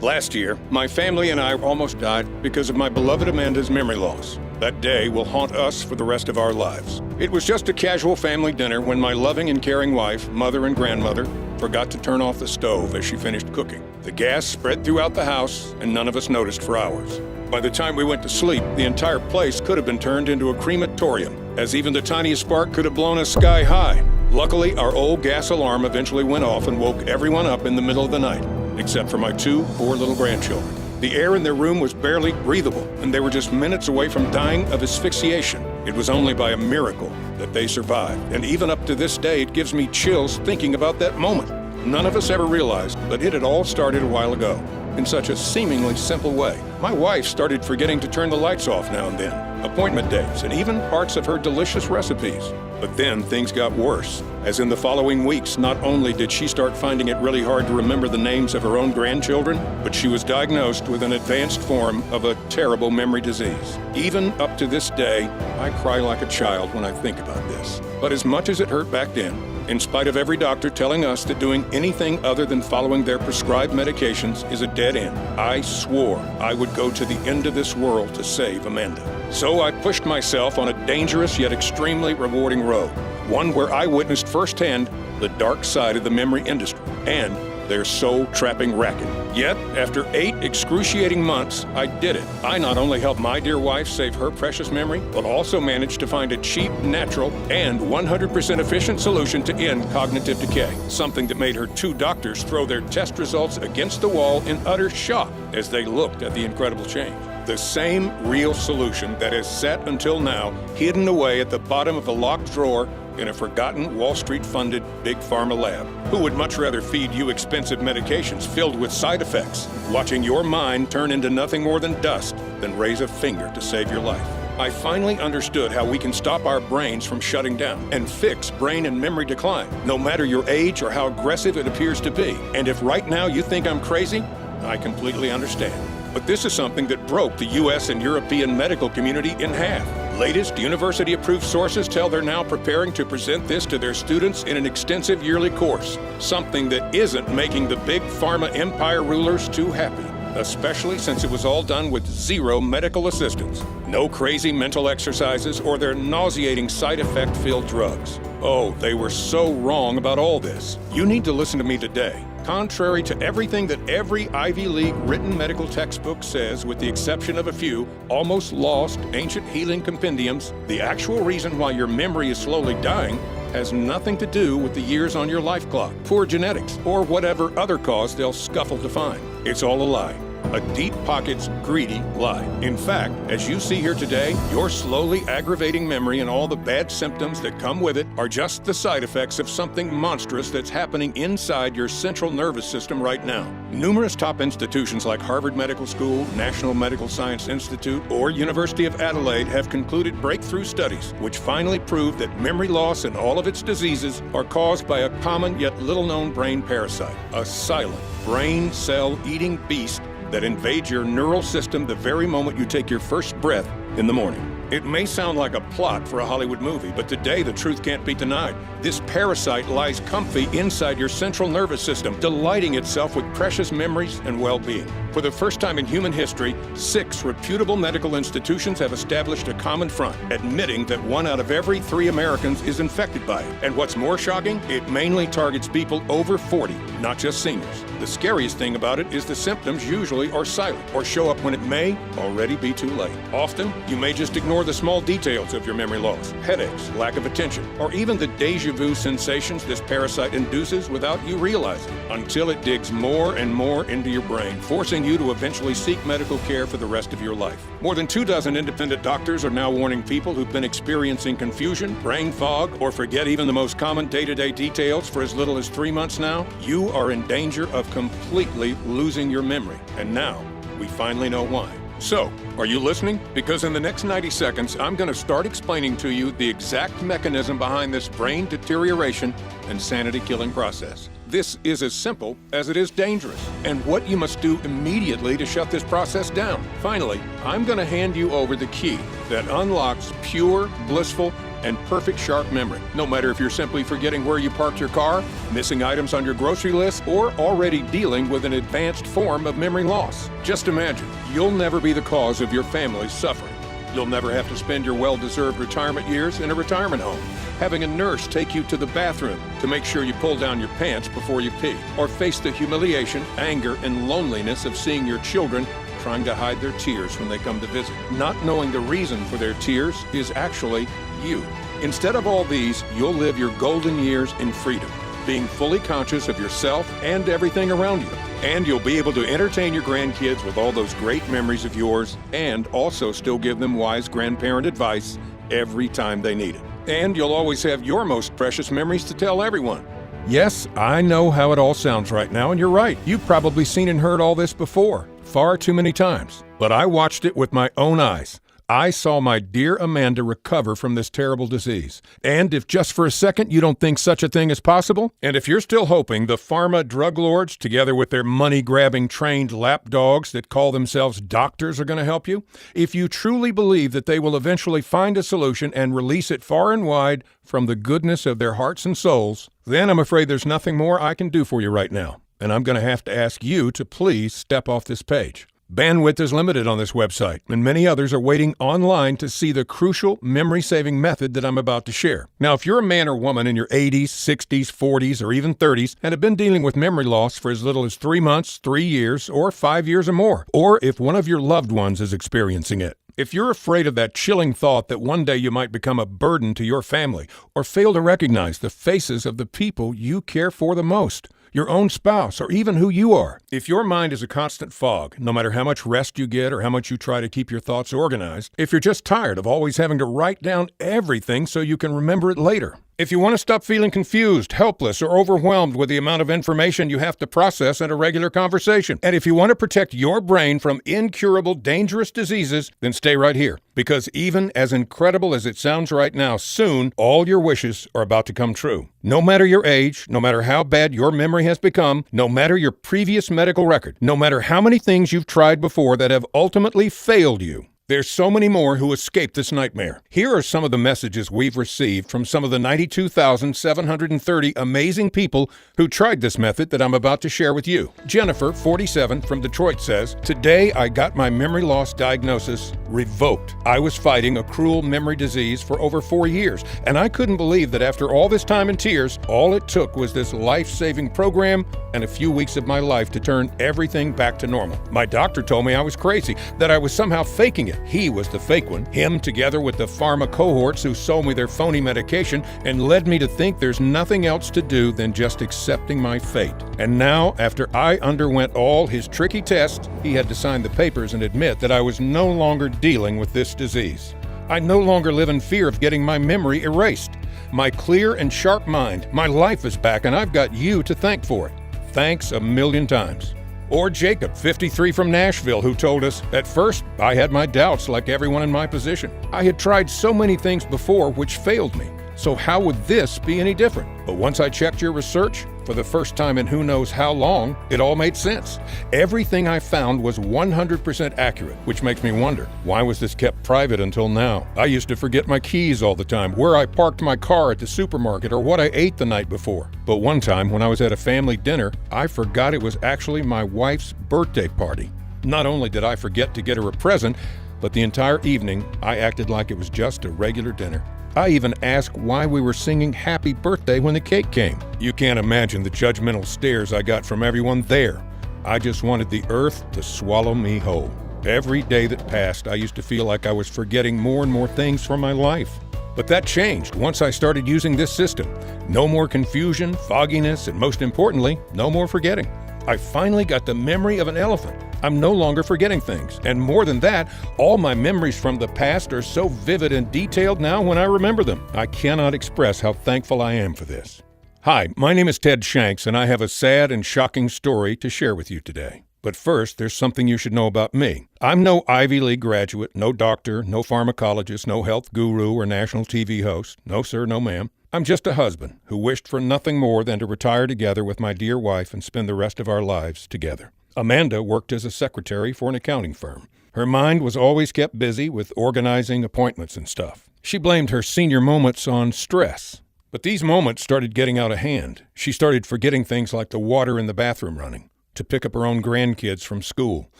Last year, my family and I almost died because of my beloved Amanda's memory loss. That day will haunt us for the rest of our lives. It was just a casual family dinner when my loving and caring wife, mother and grandmother, forgot to turn off the stove as she finished cooking. The gas spread throughout the house, and none of us noticed for hours. By the time we went to sleep, the entire place could have been turned into a crematorium, as even the tiniest spark could have blown us sky high. Luckily, our old gas alarm eventually went off and woke everyone up in the middle of the night, except for my two poor little grandchildren. The air in their room was barely breathable, and they were just minutes away from dying of asphyxiation. It was only by a miracle that they survived, and even up to this day, it gives me chills thinking about that moment. None of us ever realized, but it had all started a while ago, in such a seemingly simple way. My wife started forgetting to turn the lights off now and then, appointment dates, and even parts of her delicious recipes. But then things got worse, as in the following weeks, not only did she start finding it really hard to remember the names of her own grandchildren, but she was diagnosed with an advanced form of a terrible memory disease. Even up to this day, I cry like a child when I think about this. But as much as it hurt back then, in spite of every doctor telling us that doing anything other than following their prescribed medications is a dead end, I swore I would go to the end of this world to save Amanda. So I pushed myself on a dangerous yet extremely rewarding road, one where I witnessed firsthand the dark side of the memory industry and their soul-trapping racket. Yet, after 8 excruciating months, I did it. I not only helped my dear wife save her precious memory, but also managed to find a cheap, natural, and 100% efficient solution to end cognitive decay, something that made her 2 doctors throw their test results against the wall in utter shock as they looked at the incredible change. The same real solution that has sat until now hidden away at the bottom of a locked drawer in a forgotten Wall Street-funded big pharma lab. Who would much rather feed you expensive medications filled with side effects, watching your mind turn into nothing more than dust, than raise a finger to save your life? I finally understood how we can stop our brains from shutting down and fix brain and memory decline, no matter your age or how aggressive it appears to be. And if right now you think I'm crazy, I completely understand. But this is something that broke the US and European medical community in half. Latest university-approved sources tell they're now preparing to present this to their students in an extensive yearly course, something that isn't making the big pharma empire rulers too happy, especially since it was all done with 0 medical assistance, no crazy mental exercises, or their nauseating side effect-filled drugs. Oh, they were so wrong about all this. You need to listen to me today. Contrary to everything that every Ivy League written medical textbook says, with the exception of a few almost lost ancient healing compendiums, the actual reason why your memory is slowly dying has nothing to do with the years on your life clock, poor genetics, or whatever other cause they'll scuffle to find. It's all a lie. A deep pockets, greedy lie. In fact, as you see here today, your slowly aggravating memory and all the bad symptoms that come with it are just the side effects of something monstrous that's happening inside your central nervous system right now. Numerous top institutions like Harvard Medical School, National Medical Science Institute, or University of Adelaide have concluded breakthrough studies which finally prove that memory loss and all of its diseases are caused by a common yet little-known brain parasite, a silent brain cell-eating beast that invades your neural system the very moment you take your first breath in the morning. It may sound like a plot for a Hollywood movie, but today the truth can't be denied. This parasite lies comfy inside your central nervous system, delighting itself with precious memories and well-being. For the first time in human history, 6 reputable medical institutions have established a common front, admitting that 1 out of every 3 Americans is infected by it. And what's more shocking, it mainly targets people over 40, not just seniors. The scariest thing about it is the symptoms usually are silent or show up when it may already be too late. Often, you may just ignore the small details of your memory loss, headaches, lack of attention, or even the deja vu sensations this parasite induces without you realizing, until it digs more and more into your brain, forcing you to eventually seek medical care for the rest of your life. More than 24 independent doctors are now warning people who've been experiencing confusion, brain fog, or forget even the most common day-to-day details for as little as 3 months now. You are in danger of completely losing your memory. And now, we finally know why. So, are you listening? Because in the next 90 seconds, I'm going to start explaining to you the exact mechanism behind this brain deterioration and sanity-killing process. This is as simple as it is dangerous, and what you must do immediately to shut this process down. Finally, I'm going to hand you over the key that unlocks pure, blissful, and perfect sharp memory. No matter if you're simply forgetting where you parked your car, missing items on your grocery list, or already dealing with an advanced form of memory loss. Just imagine, you'll never be the cause of your family's suffering. You'll never have to spend your well-deserved retirement years in a retirement home, having a nurse take you to the bathroom to make sure you pull down your pants before you pee, or face the humiliation, anger, and loneliness of seeing your children trying to hide their tears when they come to visit. Not knowing the reason for their tears is actually you. Instead of all these, you'll live your golden years in freedom, being fully conscious of yourself and everything around you. And you'll be able to entertain your grandkids with all those great memories of yours and also still give them wise grandparent advice every time they need it. And you'll always have your most precious memories to tell everyone. Yes, I know how it all sounds right now, and you're right. You've probably seen and heard all this before, far too many times. But I watched it with my own eyes. I saw my dear Amanda recover from this terrible disease. And if just for a second you don't think such a thing is possible, and if you're still hoping the pharma drug lords, together with their money-grabbing trained lapdogs that call themselves doctors, are going to help you, if you truly believe that they will eventually find a solution and release it far and wide from the goodness of their hearts and souls, then I'm afraid there's nothing more I can do for you right now. And I'm going to have to ask you to please step off this page. Bandwidth is limited on this website, and many others are waiting online to see the crucial memory-saving method that I'm about to share. Now, if you're a man or woman in your 80s, 60s, 40s, or even 30s and have been dealing with memory loss for as little as 3 months, 3 years, or 5 years or more, or if one of your loved ones is experiencing it, if you're afraid of that chilling thought that one day you might become a burden to your family or fail to recognize the faces of the people you care for the most, your own spouse, or even who you are. If your mind is a constant fog, no matter how much rest you get or how much you try to keep your thoughts organized, if you're just tired of always having to write down everything so you can remember it later, if you want to stop feeling confused, helpless, or overwhelmed with the amount of information you have to process in a regular conversation, and if you want to protect your brain from incurable, dangerous diseases, then stay right here. Because even as incredible as it sounds right now, soon all your wishes are about to come true. No matter your age, no matter how bad your memory has become, no matter your previous medical record, no matter how many things you've tried before that have ultimately failed you, there's so many more who escaped this nightmare. Here are some of the messages we've received from some of the 92,730 amazing people who tried this method that I'm about to share with you. Jennifer, 47, from Detroit says, "Today I got my memory loss diagnosis revoked. I was fighting a cruel memory disease for over 4 years, and I couldn't believe that after all this time and tears, all it took was this life-saving program and a few weeks of my life to turn everything back to normal. My doctor told me I was crazy, that I was somehow faking it. He was the fake one. Him, together with the pharma cohorts who sold me their phony medication and led me to think there's nothing else to do than just accepting my fate. And now, after I underwent all his tricky tests, he had to sign the papers and admit that I was no longer dealing with this disease. I no longer live in fear of getting my memory erased. My clear and sharp mind, my life is back, and I've got you to thank for it. Thanks a million times." Or Jacob, 53, from Nashville, who told us, "At first, I had my doubts like everyone in my position. I had tried so many things before which failed me. So how would this be any different? But once I checked your research, for the first time in who knows how long, it all made sense. Everything I found was 100% accurate, which makes me wonder, why was this kept private until now? I used to forget my keys all the time, where I parked my car at the supermarket, or what I ate the night before. But one time, when I was at a family dinner, I forgot it was actually my wife's birthday party. Not only did I forget to get her a present, but the entire evening, I acted like it was just a regular dinner. I even asked why we were singing Happy Birthday when the cake came. You can't imagine the judgmental stares I got from everyone there. I just wanted the earth to swallow me whole. Every day that passed, I used to feel like I was forgetting more and more things from my life. But that changed once I started using this system. No more confusion, fogginess, and most importantly, no more forgetting. I finally got the memory of an elephant. I'm no longer forgetting things. And more than that, all my memories from the past are so vivid and detailed now when I remember them. I cannot express how thankful I am for this. Hi, my name is Ted Shanks, and I have a sad and shocking story to share with you today. But first, there's something you should know about me. I'm no Ivy League graduate, no doctor, no pharmacologist, no health guru or national TV host. No sir, no ma'am. I'm just a husband who wished for nothing more than to retire together with my dear wife and spend the rest of our lives together. Amanda worked as a secretary for an accounting firm. Her mind was always kept busy with organizing appointments and stuff. She blamed her senior moments on stress. But these moments started getting out of hand. She started forgetting things like the water in the bathroom running, to pick up her own grandkids from school,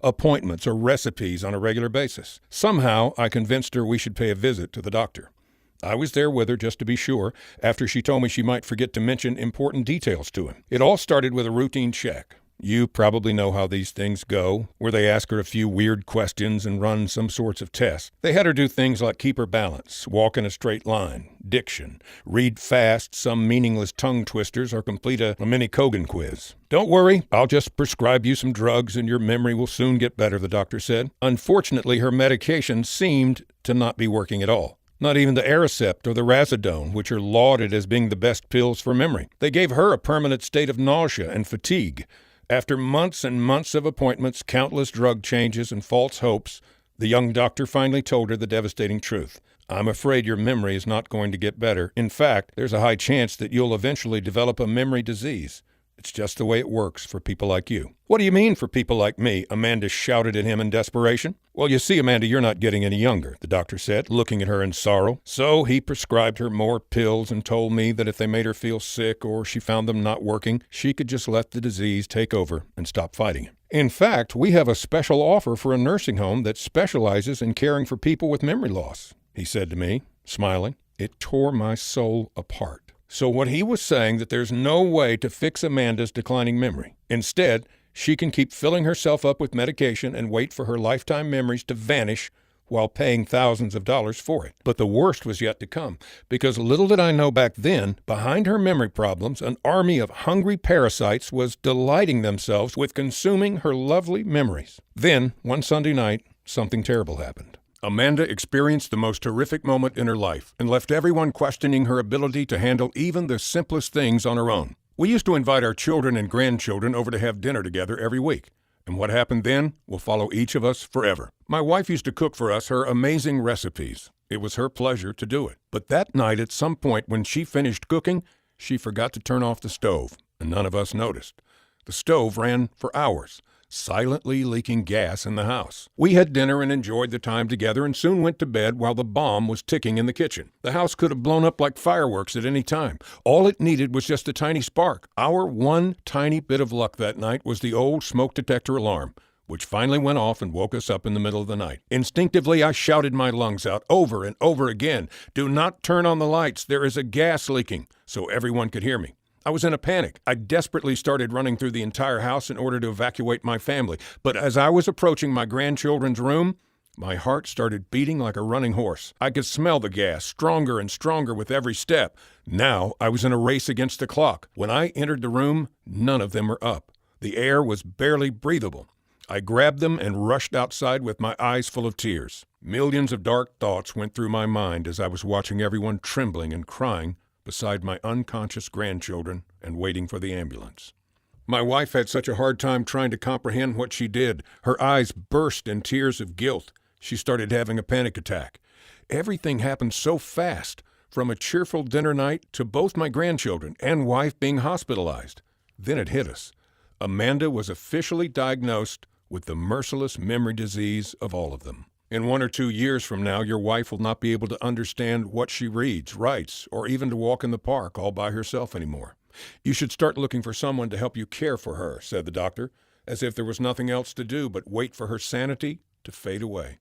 appointments or recipes on a regular basis. Somehow, I convinced her we should pay a visit to the doctor. I was there with her just to be sure, after she told me she might forget to mention important details to him. It all started with a routine check. You probably know how these things go, where they ask her a few weird questions and run some sorts of tests. They had her do things like keep her balance, walk in a straight line, diction, read fast, some meaningless tongue twisters, or complete a mini Kogan quiz. Don't worry, I'll just prescribe you some drugs and your memory will soon get better, the doctor said. Unfortunately, her medication seemed to not be working at all. Not even the Aricept or the Razodone, which are lauded as being the best pills for memory. They gave her a permanent state of nausea and fatigue. After months and months of appointments, countless drug changes, and false hopes, the young doctor finally told her the devastating truth. I'm afraid your memory is not going to get better. In fact, there's a high chance that you'll eventually develop a memory disease. It's just the way it works for people like you. What do you mean for people like me? Amanda shouted at him in desperation. Well, you see, Amanda, you're not getting any younger, the doctor said, looking at her in sorrow. So he prescribed her more pills and told me that if they made her feel sick or she found them not working, she could just let the disease take over and stop fighting it. In fact, we have a special offer for a nursing home that specializes in caring for people with memory loss, he said to me, smiling. It tore my soul apart. So what he was saying that there's no way to fix Amanda's declining memory. Instead, she can keep filling herself up with medication and wait for her lifetime memories to vanish while paying thousands of dollars for it. But the worst was yet to come, because little did I know back then, behind her memory problems, an army of hungry parasites was delighting themselves with consuming her lovely memories. Then, one Sunday night, something terrible happened. Amanda experienced the most horrific moment in her life and left everyone questioning her ability to handle even the simplest things on her own. We used to invite our children and grandchildren over to have dinner together every week, and what happened then will follow each of us forever. My wife used to cook for us her amazing recipes. It was her pleasure to do it. But that night, at some point when she finished cooking, she forgot to turn off the stove, and none of us noticed. The stove ran for hours, silently leaking gas in the house. We had dinner and enjoyed the time together and soon went to bed while the bomb was ticking in the kitchen. The house could have blown up like fireworks at any time. All it needed was just a tiny spark. Our one tiny bit of luck that night was the old smoke detector alarm, which finally went off and woke us up in the middle of the night. Instinctively, I shouted my lungs out over and over again, "Do not turn on the lights. There is a gas leaking," so everyone could hear me. I was in a panic. I desperately started running through the entire house in order to evacuate my family. But as I was approaching my grandchildren's room, my heart started beating like a running horse. I could smell the gas, stronger and stronger with every step. Now I was in a race against the clock. When I entered the room, none of them were up. The air was barely breathable. I grabbed them and rushed outside with my eyes full of tears. Millions of dark thoughts went through my mind as I was watching everyone trembling and crying beside my unconscious grandchildren and waiting for the ambulance. My wife had such a hard time trying to comprehend what she did. Her eyes burst in tears of guilt. She started having a panic attack. Everything happened so fast, from a cheerful dinner night to both my grandchildren and wife being hospitalized. Then it hit us. Amanda was officially diagnosed with the merciless memory disease of all of them. In 1 or 2 years from now, your wife will not be able to understand what she reads, writes, or even to walk in the park all by herself anymore. You should start looking for someone to help you care for her, said the doctor, as if there was nothing else to do but wait for her sanity to fade away.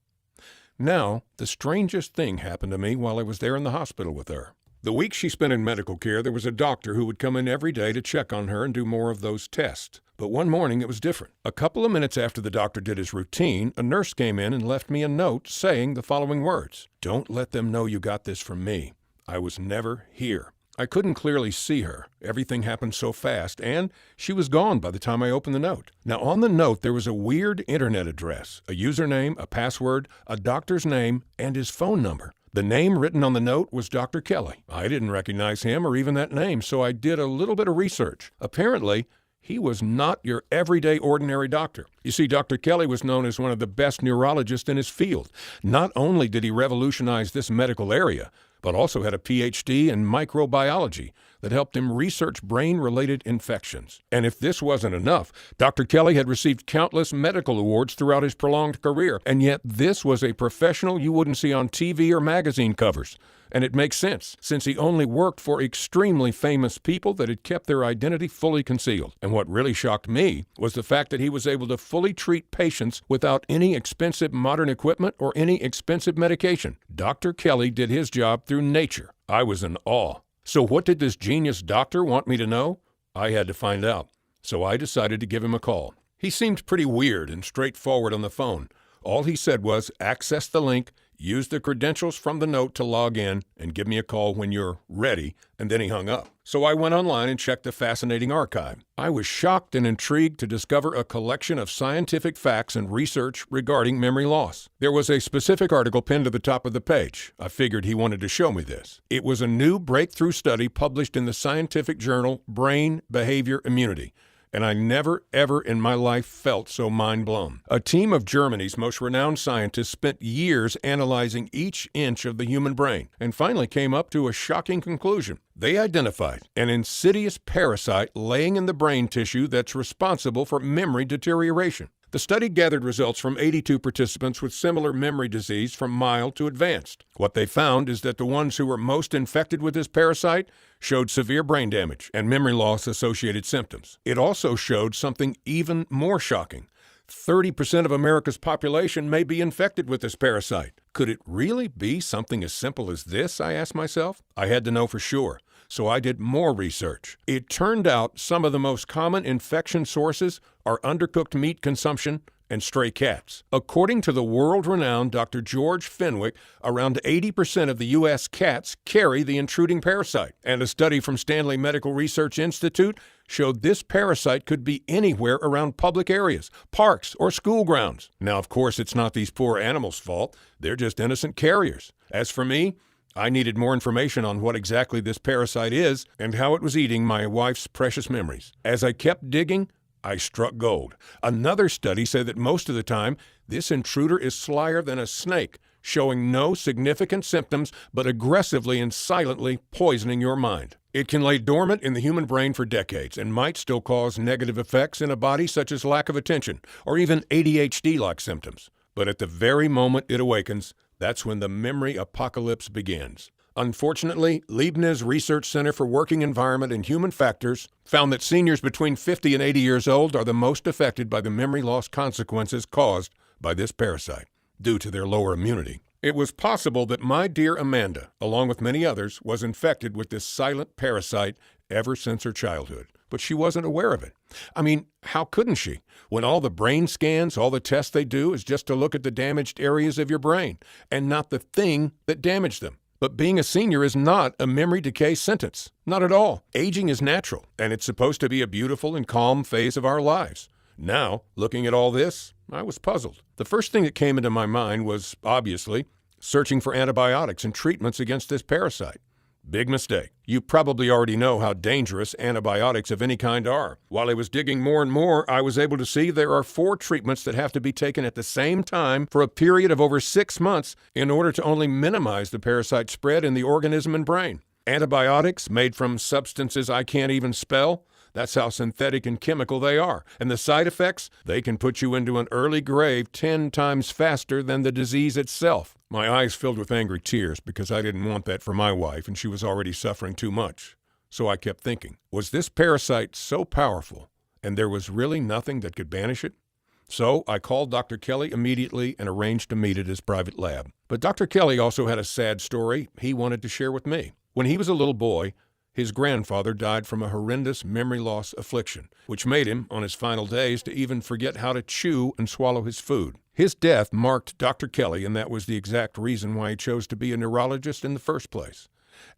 Now, the strangest thing happened to me while I was there in the hospital with her. The week she spent in medical care, there was a doctor who would come in every day to check on her and do more of those tests. But one morning it was different. A couple of minutes after the doctor did his routine, a nurse came in and left me a note saying the following words: "Don't let them know you got this from me. I was never here." I couldn't clearly see her. Everything happened so fast, and she was gone by the time I opened the note. Now, on the note, there was a weird internet address, a username, a password, a doctor's name, and his phone number. The name written on the note was Dr. Kelly. I didn't recognize him or even that name, so I did a little bit of research. Apparently, he was not your everyday ordinary doctor. You see, Dr. Kelly was known as one of the best neurologists in his field. Not only did he revolutionize this medical area, but also had a PhD in microbiology, that helped him research brain-related infections. And if this wasn't enough, Dr. Kelly had received countless medical awards throughout his prolonged career, and yet this was a professional you wouldn't see on TV or magazine covers. And it makes sense, since he only worked for extremely famous people that had kept their identity fully concealed. And what really shocked me was the fact that he was able to fully treat patients without any expensive modern equipment or any expensive medication. Dr. Kelly did his job through nature. I was in awe. So what did this genius doctor want me to know? I had to find out. So I decided to give him a call. He seemed pretty weird and straightforward on the phone. All he said was, access the link, use the credentials from the note to log in, and give me a call when you're ready, and then he hung up. So I went online and checked the fascinating archive. I was shocked and intrigued to discover a collection of scientific facts and research regarding memory loss. There was a specific article pinned to the top of the page. I figured he wanted to show me this. It was a new breakthrough study published in the scientific journal Brain Behavior Immunity. And I never, ever in my life felt so mind-blown. A team of Germany's most renowned scientists spent years analyzing each inch of the human brain and finally came up to a shocking conclusion. They identified an insidious parasite laying in the brain tissue that's responsible for memory deterioration. The study gathered results from 82 participants with similar memory disease from mild to advanced. What they found is that the ones who were most infected with this parasite showed severe brain damage and memory loss associated symptoms. It also showed something even more shocking. 30% of America's population may be infected with this parasite. Could it really be something as simple as this, I asked myself? I had to know for sure. So I did more research. It turned out some of the most common infection sources are undercooked meat consumption and stray cats. According to the world-renowned Dr. George Fenwick, around 80% of the U.S. cats carry the intruding parasite. And a study from Stanley Medical Research Institute showed this parasite could be anywhere around public areas, parks, or school grounds. Now, of course, it's not these poor animals' fault. They're just innocent carriers. As for me, I needed more information on what exactly this parasite is and how it was eating my wife's precious memories. As I kept digging, I struck gold. Another study said that most of the time, this intruder is slyer than a snake, showing no significant symptoms, but aggressively and silently poisoning your mind. It can lay dormant in the human brain for decades and might still cause negative effects in a body such as lack of attention or even ADHD-like symptoms. But at the very moment it awakens, that's when the memory apocalypse begins. Unfortunately, Leibniz Research Center for Working Environment and Human Factors found that seniors between 50 and 80 years old are the most affected by the memory loss consequences caused by this parasite, due to their lower immunity. It was possible that my dear Amanda, along with many others, was infected with this silent parasite ever since her childhood. But she wasn't aware of it. I mean, how couldn't she? When all the brain scans, all the tests they do is just to look at the damaged areas of your brain and not the thing that damaged them. But being a senior is not a memory decay sentence. Not at all. Aging is natural, and it's supposed to be a beautiful and calm phase of our lives. Now, looking at all this, I was puzzled. The first thing that came into my mind was, obviously, searching for antibiotics and treatments against this parasite. Big mistake. You probably already know how dangerous antibiotics of any kind are. While I was digging more and more, I was able to see there are 4 treatments that have to be taken at the same time for a period of over 6 months in order to only minimize the parasite spread in the organism and brain. Antibiotics made from substances I can't even spell. That's how synthetic and chemical they are. And the side effects? They can put you into an early grave 10 times faster than the disease itself. My eyes filled with angry tears because I didn't want that for my wife, and she was already suffering too much. So I kept thinking, was this parasite so powerful, and there was really nothing that could banish it? So I called Dr. Kelly immediately and arranged to meet at his private lab. But Dr. Kelly also had a sad story he wanted to share with me. When he was a little boy, his grandfather died from a horrendous memory loss affliction, which made him, on his final days, to even forget how to chew and swallow his food. His death marked Dr. Kelly, and that was the exact reason why he chose to be a neurologist in the first place.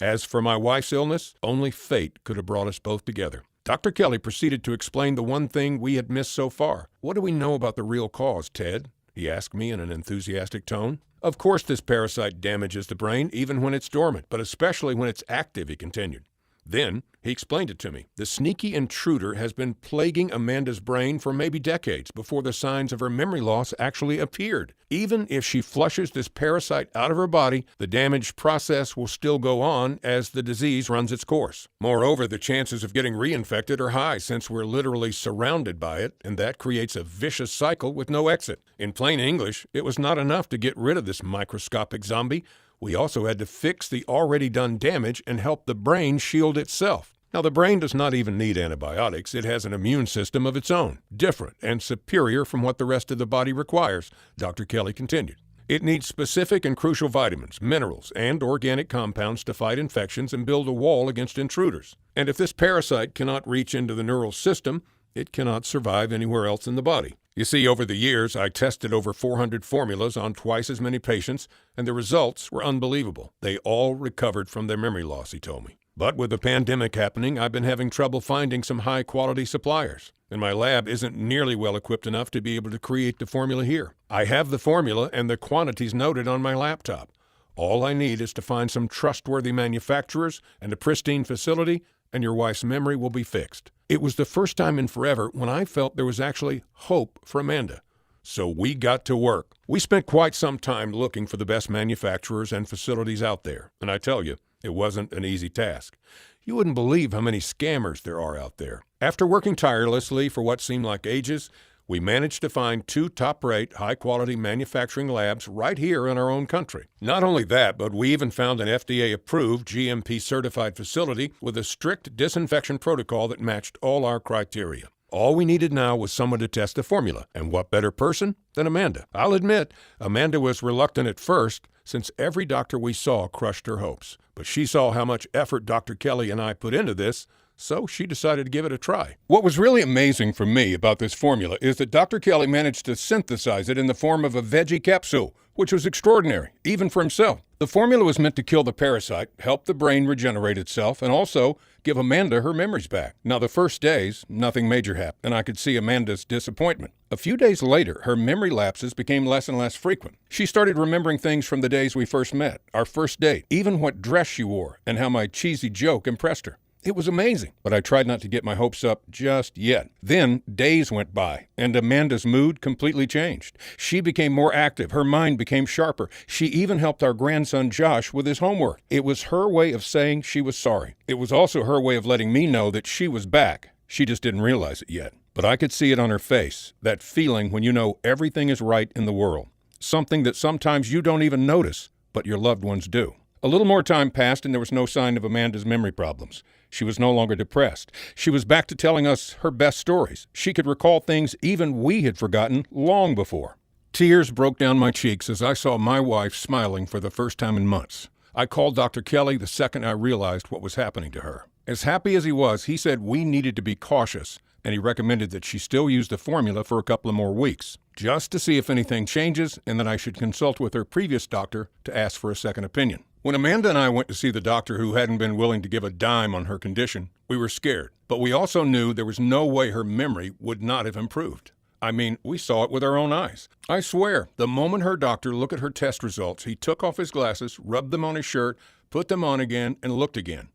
As for my wife's illness, only fate could have brought us both together. Dr. Kelly proceeded to explain the one thing we had missed so far. What do we know about the real cause, Ted? He asked me in an enthusiastic tone. Of course this parasite damages the brain even when it's dormant, but especially when it's active, he continued. Then he explained it to me. The sneaky intruder has been plaguing Amanda's brain for maybe decades before the signs of her memory loss actually appeared. Even if she flushes this parasite out of her body, the damage process will still go on as the disease runs its course. Moreover, the chances of getting reinfected are high since we're literally surrounded by it, and that creates a vicious cycle with no exit. In plain English, it was not enough to get rid of this microscopic zombie. We also had to fix the already done damage and help the brain shield itself. Now, the brain does not even need antibiotics. It has an immune system of its own, different and superior from what the rest of the body requires, Dr. Kelly continued. It needs specific and crucial vitamins, minerals, and organic compounds to fight infections and build a wall against intruders. And if this parasite cannot reach into the neural system, it cannot survive anywhere else in the body. You see, over the years, I tested over 400 formulas on twice as many patients, and the results were unbelievable. They all recovered from their memory loss, he told me. But with the pandemic happening, I've been having trouble finding some high-quality suppliers, and my lab isn't nearly well equipped enough to be able to create the formula here. I have the formula and the quantities noted on my laptop. All I need is to find some trustworthy manufacturers and a pristine facility, and your wife's memory will be fixed. It was the first time in forever when I felt there was actually hope for Amanda. So we got to work. We spent quite some time looking for the best manufacturers and facilities out there, and I tell you, it wasn't an easy task. You wouldn't believe how many scammers there are out there. After working tirelessly for what seemed like ages, we managed to find 2 top-rate, high-quality manufacturing labs right here in our own country. Not only that, but we even found an FDA-approved, GMP-certified facility with a strict disinfection protocol that matched all our criteria. All we needed now was someone to test the formula, and what better person than Amanda? I'll admit, Amanda was reluctant at first, since every doctor we saw crushed her hopes. But she saw how much effort Dr. Kelly and I put into this, so she decided to give it a try. What was really amazing for me about this formula is that Dr. Kelly managed to synthesize it in the form of a veggie capsule, which was extraordinary, even for himself. The formula was meant to kill the parasite, help the brain regenerate itself, and also give Amanda her memories back. Now, the first days, nothing major happened, and I could see Amanda's disappointment. A few days later, her memory lapses became less and less frequent. She started remembering things from the days we first met, our first date, even what dress she wore, and how my cheesy joke impressed her. It was amazing, but I tried not to get my hopes up just yet. Then days went by, and Amanda's mood completely changed. She became more active. Her mind became sharper. She even helped our grandson Josh with his homework. It was her way of saying she was sorry. It was also her way of letting me know that she was back. She just didn't realize it yet. But I could see it on her face, that feeling when you know everything is right in the world. Something that sometimes you don't even notice, but your loved ones do. A little more time passed, and there was no sign of Amanda's memory problems. She was no longer depressed. She was back to telling us her best stories. She could recall things even we had forgotten long before. Tears broke down my cheeks as I saw my wife smiling for the first time in months. I called Dr. Kelly the second I realized what was happening to her. As happy as he was, he said we needed to be cautious, and he recommended that she still use the formula for a couple of more weeks, just to see if anything changes, and that I should consult with her previous doctor to ask for a second opinion. When Amanda and I went to see the doctor who hadn't been willing to give a dime on her condition, we were scared. But we also knew there was no way her memory would not have improved. I mean, we saw it with our own eyes. I swear, the moment her doctor looked at her test results, he took off his glasses, rubbed them on his shirt, put them on again, and looked again.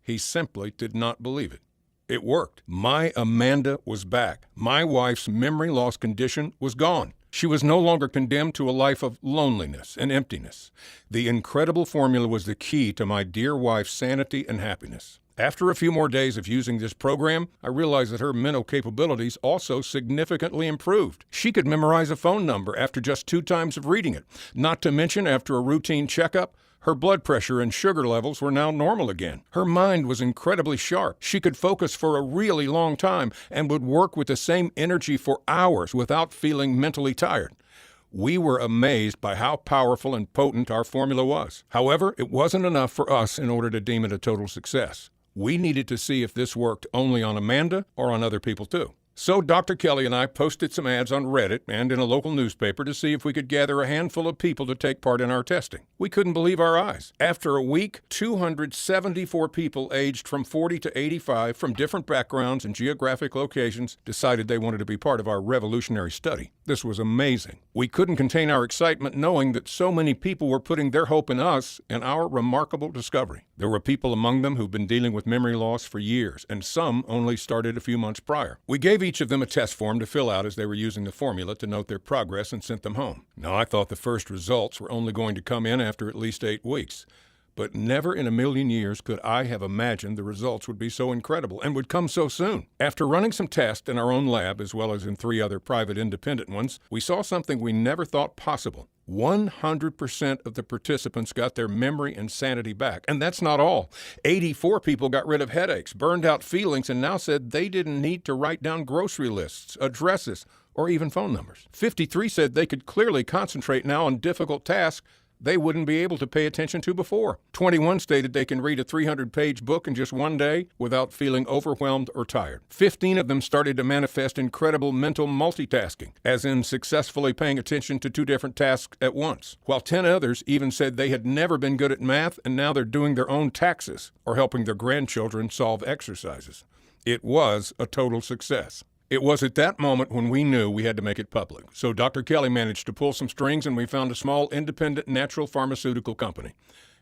He simply did not believe it. It worked. My Amanda was back. My wife's memory loss condition was gone. She was no longer condemned to a life of loneliness and emptiness. The incredible formula was the key to my dear wife's sanity and happiness. After a few more days of using this program, I realized that her mental capabilities also significantly improved. She could memorize a phone number after just 2 times of reading it. Not to mention, after a routine checkup, her blood pressure and sugar levels were now normal again. Her mind was incredibly sharp. She could focus for a really long time and would work with the same energy for hours without feeling mentally tired. We were amazed by how powerful and potent our formula was. However, it wasn't enough for us in order to deem it a total success. We needed to see if this worked only on Amanda or on other people too. So Dr. Kelly and I posted some ads on Reddit and in a local newspaper to see if we could gather a handful of people to take part in our testing. We couldn't believe our eyes. After a week, 274 people aged from 40 to 85 from different backgrounds and geographic locations decided they wanted to be part of our revolutionary study. This was amazing. We couldn't contain our excitement knowing that so many people were putting their hope in us and our remarkable discovery. There were people among them who've been dealing with memory loss for years, and some only started a few months prior. We gave each of them a test form to fill out as they were using the formula to note their progress and sent them home. Now, I thought the first results were only going to come in after at least 8 weeks. But never in a million years could I have imagined the results would be so incredible and would come so soon. After running some tests in our own lab, as well as in 3 other private independent ones, we saw something we never thought possible. 100% of the participants got their memory and sanity back. And that's not all. 84 people got rid of headaches, burned out feelings, and now said they didn't need to write down grocery lists, addresses, or even phone numbers. 53 said they could clearly concentrate now on difficult tasks they wouldn't be able to pay attention to before. 21 stated they can read a 300-page book in just one day without feeling overwhelmed or tired. 15 of them started to manifest incredible mental multitasking, as in successfully paying attention to 2 different tasks at once, while 10 others even said they had never been good at math and now they're doing their own taxes or helping their grandchildren solve exercises. It was a total success. It was at that moment when we knew we had to make it public. So Dr. Kelly managed to pull some strings and we found a small independent natural pharmaceutical company.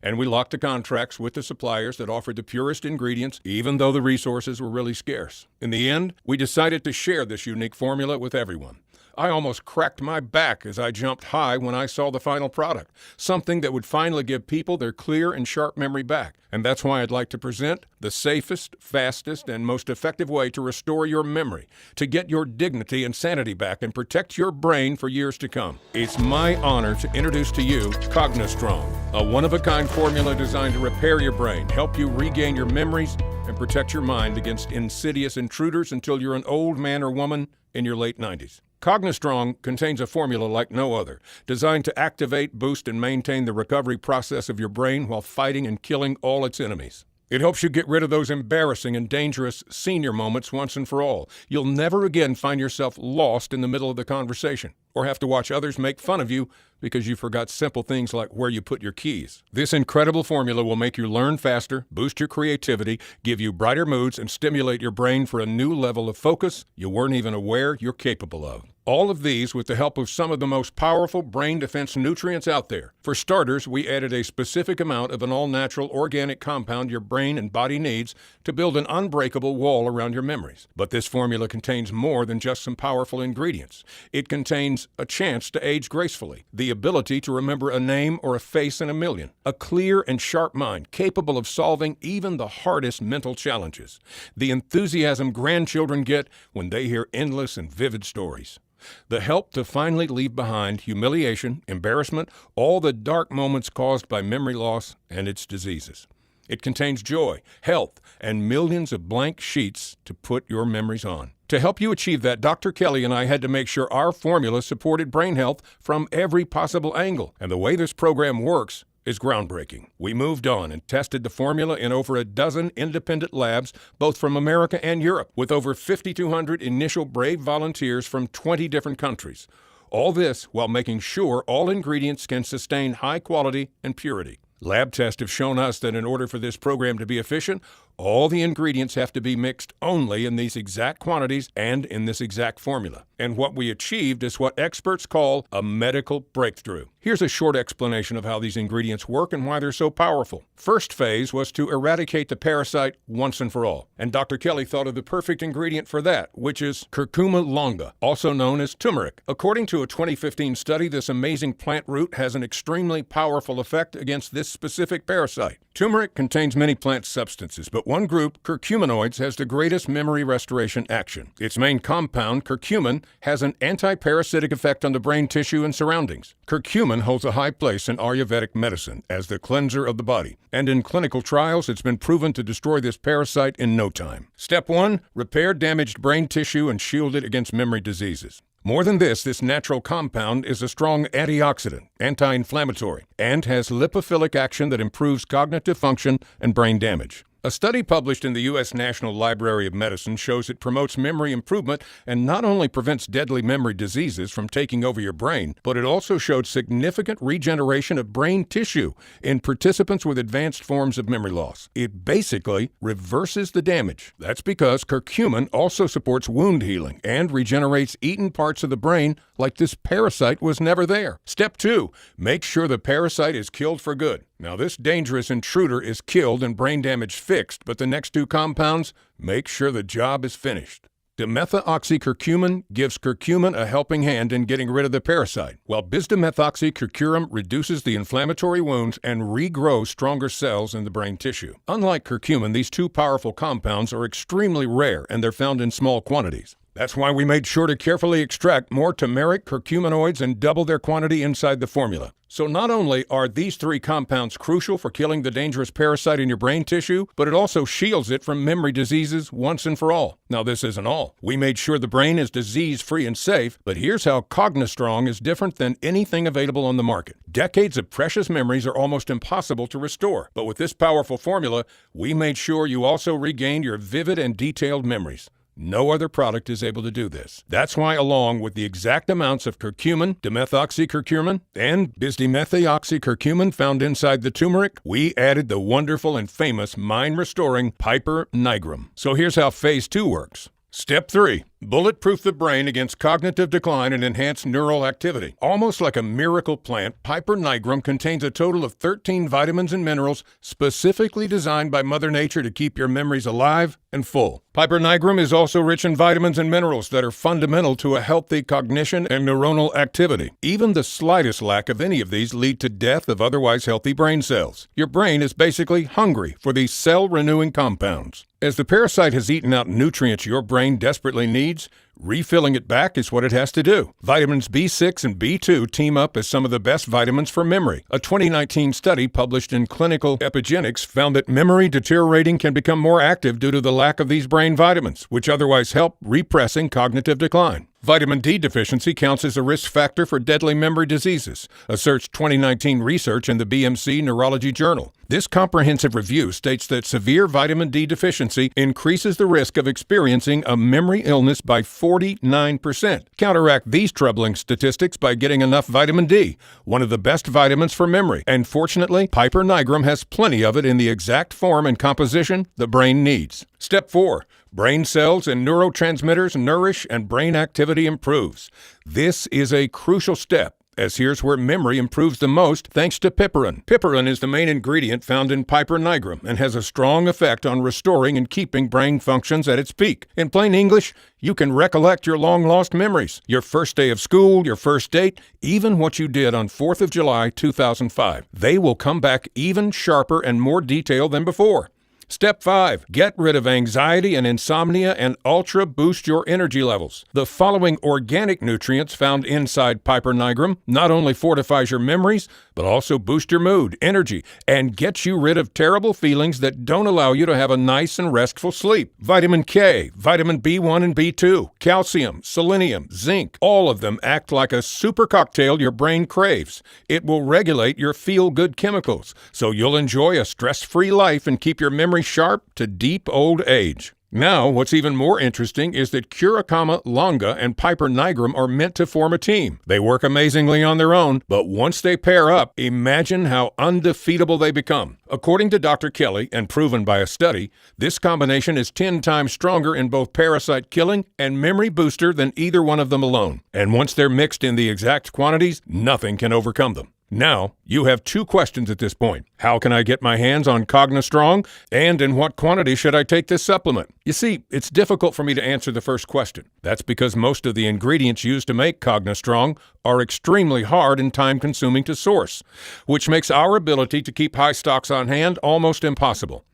And we locked the contracts with the suppliers that offered the purest ingredients, even though the resources were really scarce. In the end, we decided to share this unique formula with everyone. I almost cracked my back as I jumped high when I saw the final product, something that would finally give people their clear and sharp memory back. And that's why I'd like to present the safest, fastest, and most effective way to restore your memory, to get your dignity and sanity back, and protect your brain for years to come. It's my honor to introduce to you Cognistrong, a one-of-a-kind formula designed to repair your brain, help you regain your memories, and protect your mind against insidious intruders until you're an old man or woman in your late 90s. Cognistrong contains a formula like no other, designed to activate, boost, and maintain the recovery process of your brain while fighting and killing all its enemies. It helps you get rid of those embarrassing and dangerous senior moments once and for all. You'll never again find yourself lost in the middle of the conversation, or have to watch others make fun of you because you forgot simple things like where you put your keys. This incredible formula will make you learn faster, boost your creativity, give you brighter moods, and stimulate your brain for a new level of focus you weren't even aware you're capable of. All of these with the help of some of the most powerful brain defense nutrients out there. For starters, we added a specific amount of an all-natural organic compound your brain and body needs to build an unbreakable wall around your memories. But this formula contains more than just some powerful ingredients. It contains a chance to age gracefully, the ability to remember a name or a face in a million, a clear and sharp mind capable of solving even the hardest mental challenges, the enthusiasm grandchildren get when they hear endless and vivid stories, the help to finally leave behind humiliation, embarrassment, all the dark moments caused by memory loss and its diseases. It contains joy, health, and millions of blank sheets to put your memories on. To help you achieve that, Dr. Kelly and I had to make sure our formula supported brain health from every possible angle. And the way this program works is groundbreaking. We moved on and tested the formula in over a dozen independent labs, both from America and Europe, with over 5,200 initial brave volunteers from 20 different countries. All this while making sure all ingredients can sustain high quality and purity. Lab tests have shown us that in order for this program to be efficient, all the ingredients have to be mixed only in these exact quantities and in this exact formula. And what we achieved is what experts call a medical breakthrough. Here's a short explanation of how these ingredients work and why they're so powerful. First phase was to eradicate the parasite once and for all. And Dr. Kelly thought of the perfect ingredient for that, which is curcuma longa, also known as turmeric. According to a 2015 study, this amazing plant root has an extremely powerful effect against this specific parasite. Turmeric contains many plant substances, but one group, curcuminoids, has the greatest memory restoration action. Its main compound, curcumin, has an anti-parasitic effect on the brain tissue and surroundings. Curcumin holds a high place in Ayurvedic medicine as the cleanser of the body, and in clinical trials, it's been proven to destroy this parasite in no time. Step 1, repair damaged brain tissue and shield it against memory diseases. More than this natural compound is a strong antioxidant, anti-inflammatory, and has lipophilic action that improves cognitive function and brain damage. A study published in the U.S. National Library of Medicine shows it promotes memory improvement and not only prevents deadly memory diseases from taking over your brain, but it also showed significant regeneration of brain tissue in participants with advanced forms of memory loss. It basically reverses the damage. That's because curcumin also supports wound healing and regenerates eaten parts of the brain like this parasite was never there. Step 2, make sure the parasite is killed for good. Now, this dangerous intruder is killed and brain damage fixed, but the next 2 compounds make sure the job is finished. Dimethoxycurcumin gives curcumin a helping hand in getting rid of the parasite, while bisdimethoxycurcumin reduces the inflammatory wounds and regrows stronger cells in the brain tissue. Unlike curcumin, these 2 powerful compounds are extremely rare and they're found in small quantities. That's why we made sure to carefully extract more turmeric curcuminoids and double their quantity inside the formula. So not only are these 3 compounds crucial for killing the dangerous parasite in your brain tissue, but it also shields it from memory diseases once and for all. Now, this isn't all. We made sure the brain is disease-free and safe, but here's how Cognistrong is different than anything available on the market. Decades of precious memories are almost impossible to restore, but with this powerful formula, we made sure you also regained your vivid and detailed memories. No other product is able to do this. That's why, along with the exact amounts of curcumin, dimethoxycurcumin, and bisdimethoxycurcumin found inside the turmeric, we added the wonderful and famous mind-restoring Piper Nigrum. So here's how Phase 2 works. Step 3. Bulletproof the brain against cognitive decline and enhance neural activity. Almost like a miracle plant, Piper Nigrum contains a total of 13 vitamins and minerals specifically designed by Mother Nature to keep your memories alive and full. Piper Nigrum is also rich in vitamins and minerals that are fundamental to a healthy cognition and neuronal activity. Even the slightest lack of any of these lead to death of otherwise healthy brain cells. Your brain is basically hungry for these cell-renewing compounds. As the parasite has eaten out nutrients your brain desperately needs, refilling it back is what it has to do. Vitamins B6 and B2 team up as some of the best vitamins for memory. A 2019 study published in Clinical Epigenetics found that memory deteriorating can become more active due to the lack of these brain vitamins, which otherwise help repressing cognitive decline. Vitamin D deficiency counts as a risk factor for deadly memory diseases, asserts 2019 research in the BMC Neurology Journal. This comprehensive review states that severe vitamin D deficiency increases the risk of experiencing a memory illness by 49%. Counteract these troubling statistics by getting enough vitamin D, one of the best vitamins for memory. And fortunately, Piper Nigrum has plenty of it in the exact form and composition the brain needs. Step 4. Brain cells and neurotransmitters nourish and brain activity improves. This is a crucial step, as here's where memory improves the most thanks to piperin. Piperin is the main ingredient found in Piper Nigrum and has a strong effect on restoring and keeping brain functions at its peak. In plain English, you can recollect your long-lost memories, your first day of school, your first date, even what you did on 4th of July, 2005. They will come back even sharper and more detailed than before. Step 5. Get rid of anxiety and insomnia and ultra boost your energy levels. The following organic nutrients found inside Piper Nigrum not only fortifies your memories, but also boost your mood, energy, and gets you rid of terrible feelings that don't allow you to have a nice and restful sleep. Vitamin K, vitamin B1 and B2, calcium, selenium, zinc, all of them act like a super cocktail your brain craves. It will regulate your feel-good chemicals, so you'll enjoy a stress-free life and keep your memory sharp to deep old age. Now, what's even more interesting is that Curacama longa and Piper Nigrum are meant to form a team. They work amazingly on their own, but once they pair up, imagine how undefeatable they become. According to Dr. Kelly, and proven by a study, this combination is 10 times stronger in both parasite killing and memory booster than either one of them alone. And once they're mixed in the exact quantities, nothing can overcome them. Now, you have 2 questions at this point. How can I get my hands on Cognistrong? And in what quantity should I take this supplement? You see, it's difficult for me to answer the first question. That's because most of the ingredients used to make Cognistrong are extremely hard and time-consuming to source, which makes our ability to keep high stocks on hand almost impossible.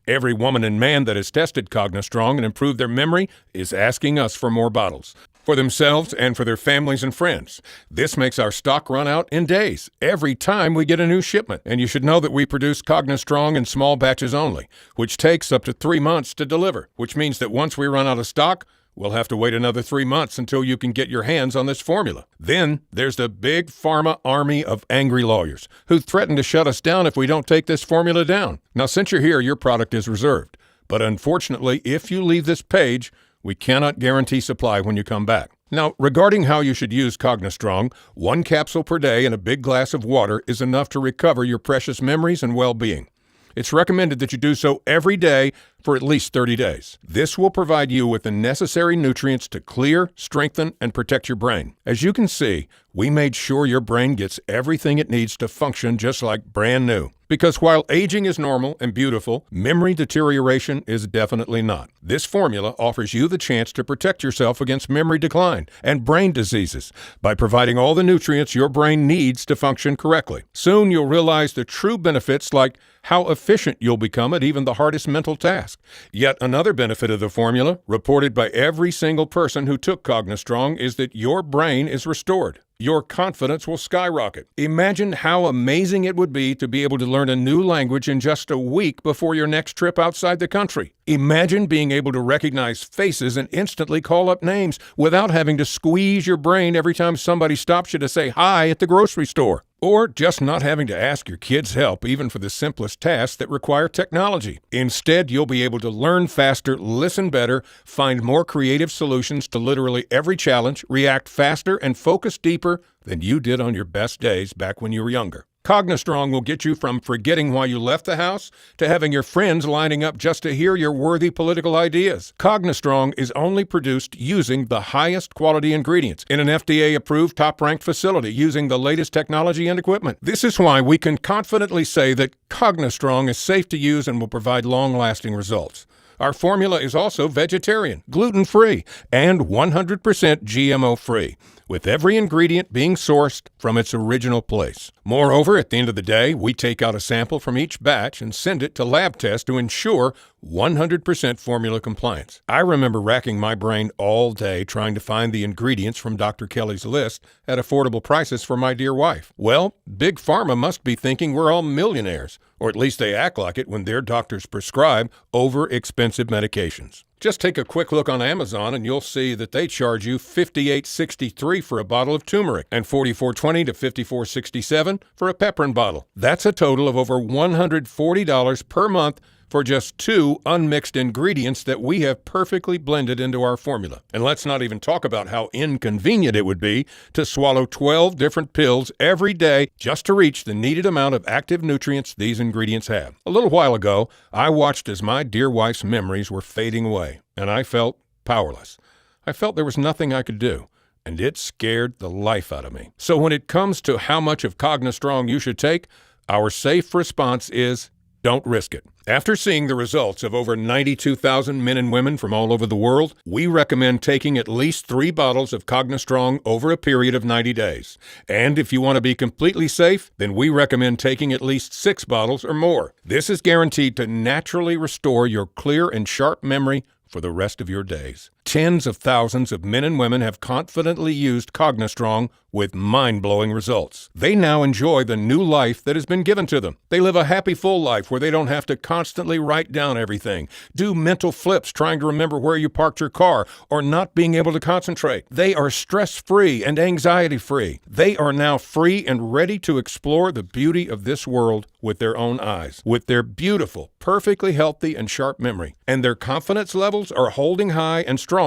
Every woman and man that has tested Cognistrong and improved their memory is asking us for more bottles, for themselves and for their families and friends. This makes our stock run out in days, every time we get a new shipment. And you should know that we produce Cognistrong in small batches only, which takes up to 3 months to deliver, which means that once we run out of stock, we'll have to wait another 3 months until you can get your hands on this formula. Then there's the big pharma army of angry lawyers who threaten to shut us down if we don't take this formula down. Now, since you're here, your product is reserved. But unfortunately, if you leave this page, we cannot guarantee supply when you come back. Now, regarding how you should use Cognistrong, 1 capsule per day and a big glass of water is enough to recover your precious memories and well-being. It's recommended that you do so every day for at least 30 days. This will provide you with the necessary nutrients to clear, strengthen, and protect your brain. As you can see, we made sure your brain gets everything it needs to function just like brand new. Because while aging is normal and beautiful, memory deterioration is definitely not. This formula offers you the chance to protect yourself against memory decline and brain diseases by providing all the nutrients your brain needs to function correctly. Soon you'll realize the true benefits, like how efficient you'll become at even the hardest mental task. Yet another benefit of the formula, reported by every single person who took Cognistrong, is that your brain is restored. Your confidence will skyrocket. Imagine how amazing it would be to be able to learn a new language in just a week before your next trip outside the country. Imagine being able to recognize faces and instantly call up names without having to squeeze your brain every time somebody stops you to say hi at the grocery store. Or just not having to ask your kids' help even for the simplest tasks that require technology. Instead, you'll be able to learn faster, listen better, find more creative solutions to literally every challenge, react faster, and focus deeper than you did on your best days back when you were younger. Cognistrong will get you from forgetting why you left the house to having your friends lining up just to hear your worthy political ideas. Cognistrong is only produced using the highest quality ingredients in an FDA-approved top-ranked facility using the latest technology and equipment. This is why we can confidently say that Cognistrong is safe to use and will provide long-lasting results. Our formula is also vegetarian, gluten-free, and 100% GMO-free, with every ingredient being sourced from its original place. Moreover, at the end of the day, we take out a sample from each batch and send it to lab test to ensure 100% formula compliance. I remember racking my brain all day trying to find the ingredients from Dr. Kelly's list at affordable prices for my dear wife. Well, Big Pharma must be thinking we're all millionaires, or at least they act like it when their doctors prescribe over-expensive medications. Just take a quick look on Amazon and you'll see that they charge you $58.63 for a bottle of turmeric and $44.20 to $54.67 for a pepperine bottle. That's a total of over $140 per month for just 2 unmixed ingredients that we have perfectly blended into our formula. And let's not even talk about how inconvenient it would be to swallow 12 different pills every day just to reach the needed amount of active nutrients these ingredients have. A little while ago, I watched as my dear wife's memories were fading away, and I felt powerless. I felt there was nothing I could do, and it scared the life out of me. So when it comes to how much of Cognistrong you should take, our safe response is don't risk it. After seeing the results of over 92,000 men and women from all over the world, we recommend taking at least 3 bottles of Cognistrong over a period of 90 days. And if you want to be completely safe, then we recommend taking at least 6 bottles or more. This is guaranteed to naturally restore your clear and sharp memory for the rest of your days. Tens of thousands of men and women have confidently used Cognistrong with mind-blowing results. They now enjoy the new life that has been given to them. They live a happy, full life where they don't have to constantly write down everything, do mental flips trying to remember where you parked your car, or not being able to concentrate. They are stress-free and anxiety-free. They are now free and ready to explore the beauty of this world with their own eyes, with their beautiful, perfectly healthy and sharp memory. And their confidence levels are holding high and strong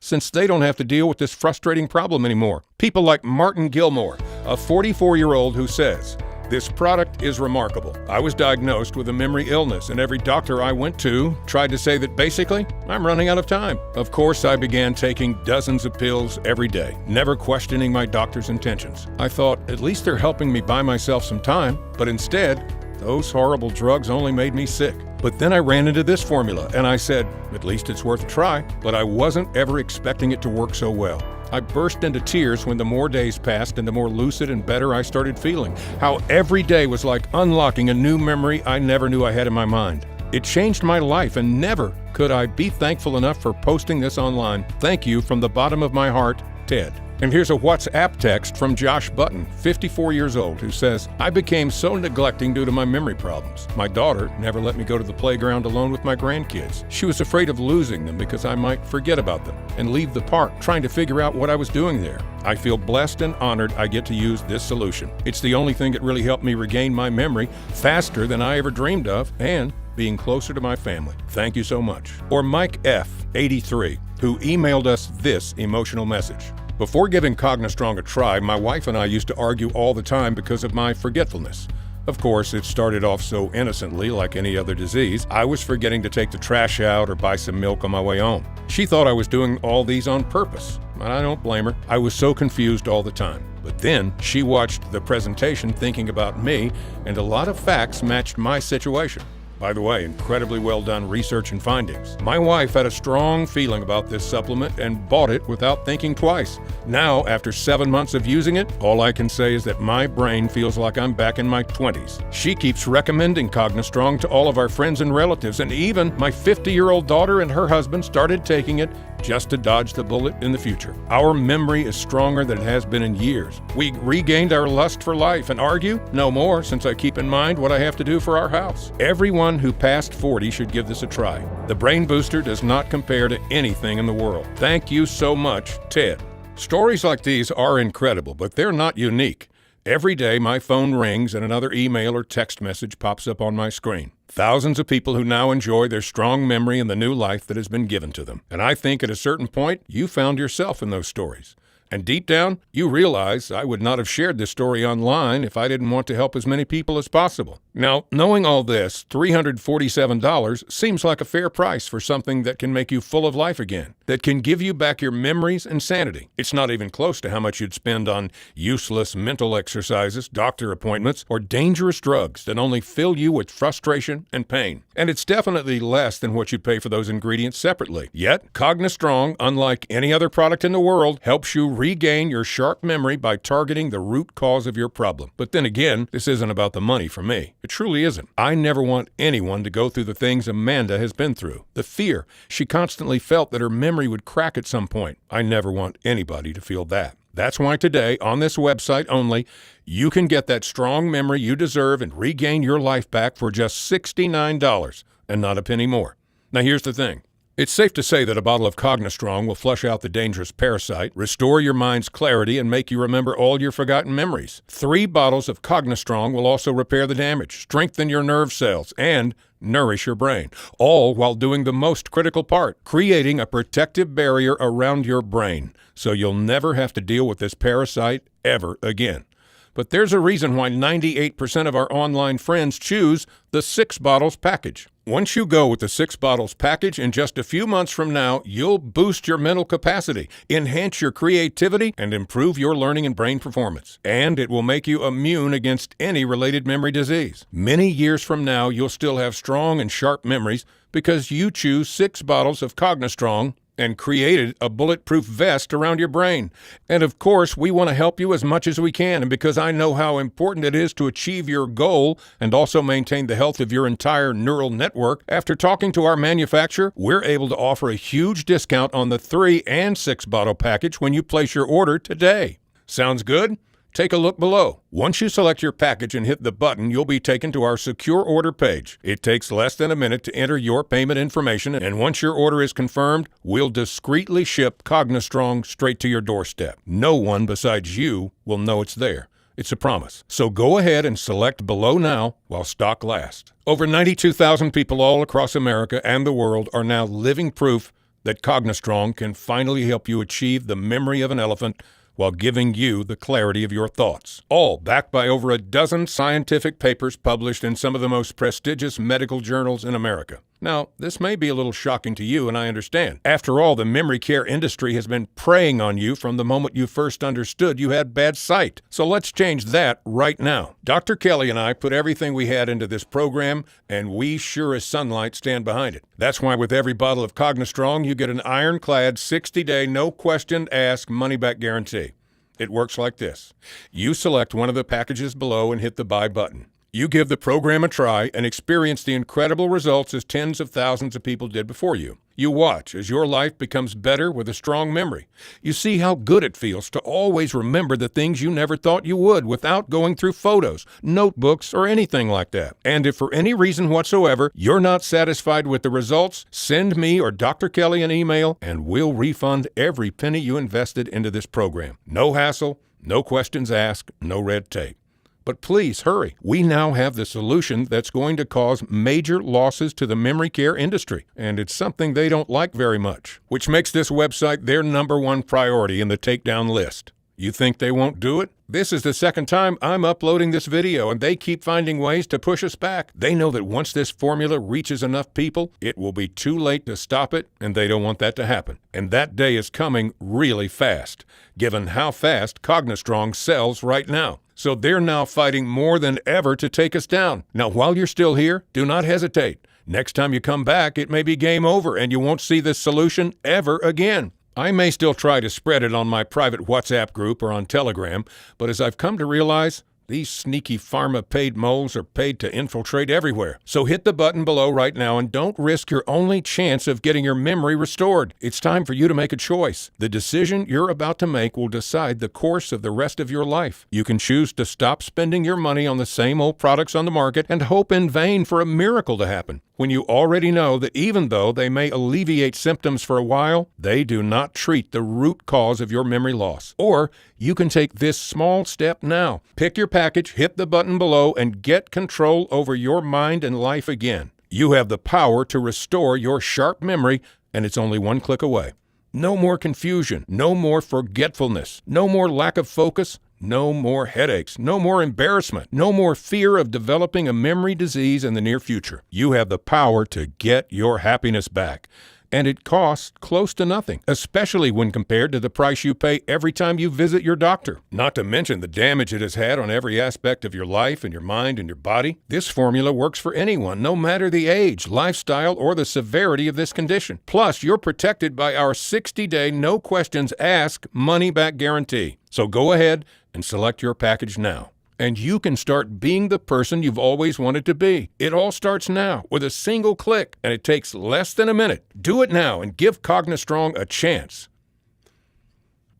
since they don't have to deal with this frustrating problem anymore. People like Martin Gilmore, a 44-year-old who says, "This product is remarkable. I was diagnosed with a memory illness, and every doctor I went to tried to say that basically, I'm running out of time. Of course, I began taking dozens of pills every day, never questioning my doctor's intentions. I thought, at least they're helping me buy myself some time, but instead, those horrible drugs only made me sick. But then I ran into this formula, and I said, at least it's worth a try, but I wasn't ever expecting it to work so well. I burst into tears when the more days passed and the more lucid and better I started feeling. How every day was like unlocking a new memory I never knew I had in my mind. It changed my life, and never could I be thankful enough for posting this online. Thank you from the bottom of my heart, Ted." And here's a WhatsApp text from Josh Button, 54 years old, who says, I became so neglecting due to my memory problems. My daughter never let me go to the playground alone with my grandkids. She was afraid of losing them because I might forget about them and leave the park trying to figure out what I was doing there. I feel blessed and honored I get to use this solution. It's the only thing that really helped me regain my memory faster than I ever dreamed of and being closer to my family. Thank you so much. Or Mike F., 83, who emailed us this emotional message. Before giving Cognistrong a try, my wife and I used to argue all the time because of my forgetfulness. Of course, it started off so innocently, like any other disease. I was forgetting to take the trash out or buy some milk on my way home. She thought I was doing all these on purpose, and I don't blame her. I was so confused all the time. But then she watched the presentation thinking about me, and a lot of facts matched my situation. By the way, incredibly well done research and findings. My wife had a strong feeling about this supplement and bought it without thinking twice. Now, after 7 months of using it, all I can say is that my brain feels like I'm back in my 20s. She keeps recommending Cognistrong to all of our friends and relatives, and even my 50-year-old daughter and her husband started taking it just to dodge the bullet in the future. Our memory is stronger than it has been in years. We regained our lust for life and argue no more since I keep in mind what I have to do for our house. Everyone who passed 40 should give this a try. The Brain Booster does not compare to anything in the world. Thank you so much, Ted. Stories like these are incredible, but they're not unique. Every day my phone rings and another email or text message pops up on my screen. Thousands of people who now enjoy their strong memory and the new life that has been given to them. And I think at a certain point, you found yourself in those stories. And deep down, you realize I would not have shared this story online if I didn't want to help as many people as possible. Now, knowing all this, $347 seems like a fair price for something that can make you full of life again, that can give you back your memories and sanity. It's not even close to how much you'd spend on useless mental exercises, doctor appointments, or dangerous drugs that only fill you with frustration and pain. And it's definitely less than what you'd pay for those ingredients separately. Yet, Cognistrong, unlike any other product in the world, helps you regain your sharp memory by targeting the root cause of your problem. But then again, this isn't about the money for me. It truly isn't. I never want anyone to go through the things Amanda has been through. The fear she constantly felt that her memory would crack at some point. I never want anybody to feel that. That's why today, on this website only, you can get that strong memory you deserve and regain your life back for just $69 and not a penny more. Now here's the thing. It's safe to say that a bottle of Cognistrong will flush out the dangerous Parasite, restore your mind's clarity, and make you remember all your forgotten memories. 3 bottles of Cognistrong will also repair the damage, strengthen your nerve cells, and nourish your brain, all while doing the most critical part, creating a protective barrier around your brain, so you'll never have to deal with this parasite ever again. But there's a reason why 98% of our online friends choose the 6 bottles package. Once you go with the 6 bottles package, in just a few months from now, you'll boost your mental capacity, enhance your creativity, and improve your learning and brain performance. And it will make you immune against any related memory disease. Many years from now, you'll still have strong and sharp memories because you choose 6 bottles of Cognistrong and created a bulletproof vest around your brain. And of course, we want to help you as much as we can, and because I know how important it is to achieve your goal and also maintain the health of your entire neural network, after talking to our manufacturer, we're able to offer a huge discount on the 3 and 6 bottle package when you place your order today. Sounds good? Take a look below. Once you select your package and hit the button, you'll be taken to our secure order page. It takes less than a minute to enter your payment information, and once your order is confirmed, we'll discreetly ship Cognistrong straight to your doorstep. No one besides you will know it's there. It's a promise. So go ahead and select below now while stock lasts. Over 92,000 people all across America and the world are now living proof that Cognistrong can finally help you achieve the memory of an elephant while giving you the clarity of your thoughts. All backed by over a dozen scientific papers published in some of the most prestigious medical journals in America. Now, this may be a little shocking to you, and I understand. After all, the memory care industry has been preying on you from the moment you first understood you had bad sight. So let's change that right now. Dr. Kelly and I put everything we had into this program, and we sure as sunlight stand behind it. That's why with every bottle of Cognistrong, you get an ironclad 60-day, no-question-asked money-back guarantee. It works like this. You select one of the packages below and hit the buy button. You give the program a try and experience the incredible results as tens of thousands of people did before you. You watch as your life becomes better with a strong memory. You see how good it feels to always remember the things you never thought you would without going through photos, notebooks, or anything like that. And if for any reason whatsoever you're not satisfied with the results, send me or Dr. Kelly an email and we'll refund every penny you invested into this program. No hassle, no questions asked, no red tape. But please hurry. We now have the solution that's going to cause major losses to the memory care industry, and it's something they don't like very much, which makes this website their #1 priority in the takedown list. You think they won't do it? This is the second time I'm uploading this video, and they keep finding ways to push us back. They know that once this formula reaches enough people, it will be too late to stop it, and they don't want that to happen. And that day is coming really fast, given how fast Cognistrong sells right now. So they're now fighting more than ever to take us down. Now, while you're still here, do not hesitate. Next time you come back, it may be game over, and you won't see this solution ever again. I may still try to spread it on my private WhatsApp group or on Telegram, but as I've come to realize, these sneaky pharma-paid moles are paid to infiltrate everywhere. So hit the button below right now and don't risk your only chance of getting your memory restored. It's time for you to make a choice. The decision you're about to make will decide the course of the rest of your life. You can choose to stop spending your money on the same old products on the market and hope in vain for a miracle to happen, when you already know that even though they may alleviate symptoms for a while, they do not treat the root cause of your memory loss. Or you can take this small step now. Pick your package, hit the button below, and get control over your mind and life again. You have the power to restore your sharp memory, and it's only one click away. No more confusion, no more forgetfulness, no more lack of focus, no more headaches, no more embarrassment, no more fear of developing a memory disease in the near future. You have the power to get your happiness back. And it costs close to nothing, especially when compared to the price you pay every time you visit your doctor. Not to mention the damage it has had on every aspect of your life and your mind and your body. This formula works for anyone, no matter the age, lifestyle, or the severity of this condition. Plus, you're protected by our 60-day, no questions asked, money-back guarantee. So go ahead and select your package now. And you can start being the person you've always wanted to be. It all starts now with a single click, and it takes less than a minute. Do it now and give Cognistrong a chance.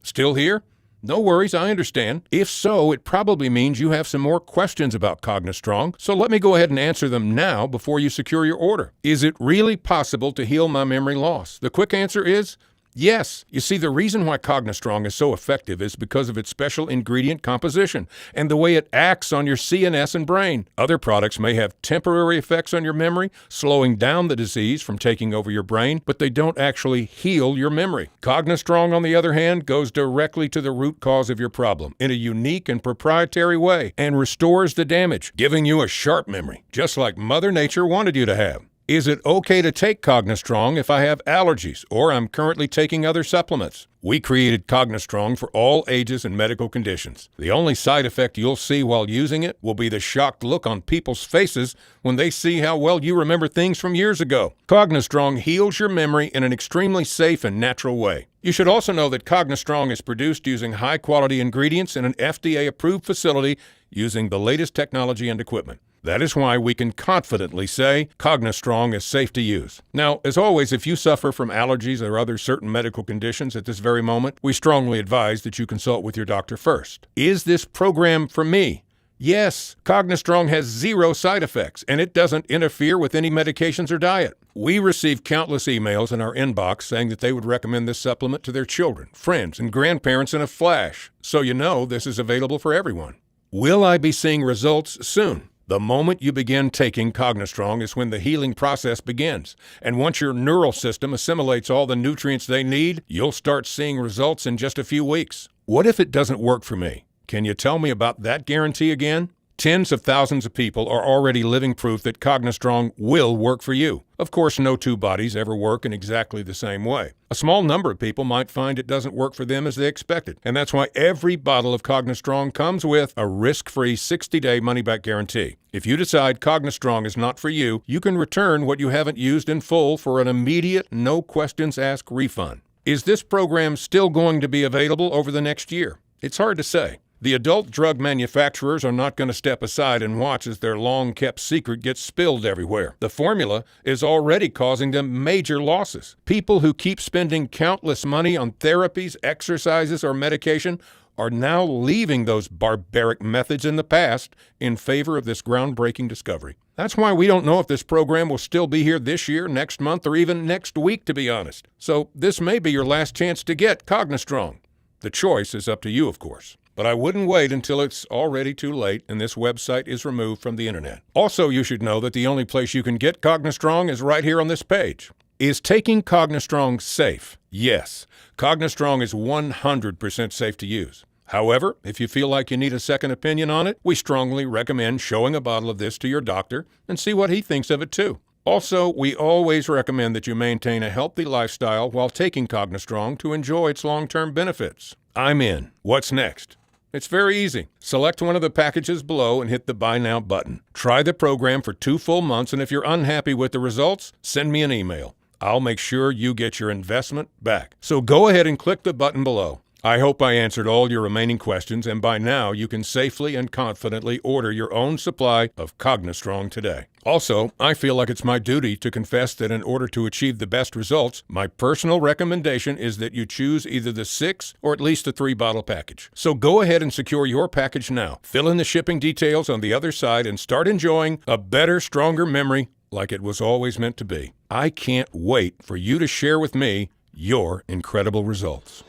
Still here? No worries, I understand. If so, it probably means you have some more questions about Cognistrong, so let me go ahead and answer them now before you secure your order. Is it really possible to heal my memory loss? The quick answer is yes. You see, the reason why Cognistrong is so effective is because of its special ingredient composition and the way it acts on your CNS and brain. Other products may have temporary effects on your memory, slowing down the disease from taking over your brain, but they don't actually heal your memory. Cognistrong, on the other hand, goes directly to the root cause of your problem in a unique and proprietary way and restores the damage, giving you a sharp memory, just like Mother Nature wanted you to have. Is it okay to take Cognistrong if I have allergies or I'm currently taking other supplements? We created Cognistrong for all ages and medical conditions. The only side effect you'll see while using it will be the shocked look on people's faces when they see how well you remember things from years ago. Cognistrong heals your memory in an extremely safe and natural way. You should also know that Cognistrong is produced using high-quality ingredients in an FDA-approved facility using the latest technology and equipment. That is why we can confidently say Cognistrong is safe to use. Now, as always, if you suffer from allergies or other certain medical conditions at this very moment, we strongly advise that you consult with your doctor first. Is this program for me? Yes, Cognistrong has 0 side effects, and it doesn't interfere with any medications or diet. We receive countless emails in our inbox saying that they would recommend this supplement to their children, friends, and grandparents in a flash, so you know this is available for everyone. Will I be seeing results soon? The moment you begin taking Cognistrong is when the healing process begins. And once your neural system assimilates all the nutrients they need, you'll start seeing results in just a few weeks. What if it doesn't work for me? Can you tell me about that guarantee again? Tens of thousands of people are already living proof that Cognistrong will work for you. Of course, no two bodies ever work in exactly the same way. A small number of people might find it doesn't work for them as they expected, and that's why every bottle of Cognistrong comes with a risk-free 60-day money-back guarantee. If you decide Cognistrong is not for you, you can return what you haven't used in full for an immediate, no-questions-asked refund. Is this program still going to be available over the next year? It's hard to say. The adult drug manufacturers are not going to step aside and watch as their long-kept secret gets spilled everywhere. The formula is already causing them major losses. People who keep spending countless money on therapies, exercises, or medication are now leaving those barbaric methods in the past in favor of this groundbreaking discovery. That's why we don't know if this program will still be here this year, next month, or even next week, to be honest. So this may be your last chance to get Cognistrong. The choice is up to you, of course. But I wouldn't wait until it's already too late and this website is removed from the internet. Also, you should know that the only place you can get Cognistrong is right here on this page. Is taking Cognistrong safe? Yes. Cognistrong is 100% safe to use. However, if you feel like you need a second opinion on it, we strongly recommend showing a bottle of this to your doctor and see what he thinks of it too. Also, we always recommend that you maintain a healthy lifestyle while taking Cognistrong to enjoy its long-term benefits. I'm in. What's next? It's very easy. Select one of the packages below and hit the Buy Now button. Try the program for 2 full months, and if you're unhappy with the results, send me an email. I'll make sure you get your investment back. So go ahead and click the button below. I hope I answered all your remaining questions, and by now you can safely and confidently order your own supply of Cognistrong today. Also, I feel like it's my duty to confess that in order to achieve the best results, my personal recommendation is that you choose either the 6 or at least a 3-bottle package. So go ahead and secure your package now. Fill in the shipping details on the other side and start enjoying a better, stronger memory like it was always meant to be. I can't wait for you to share with me your incredible results.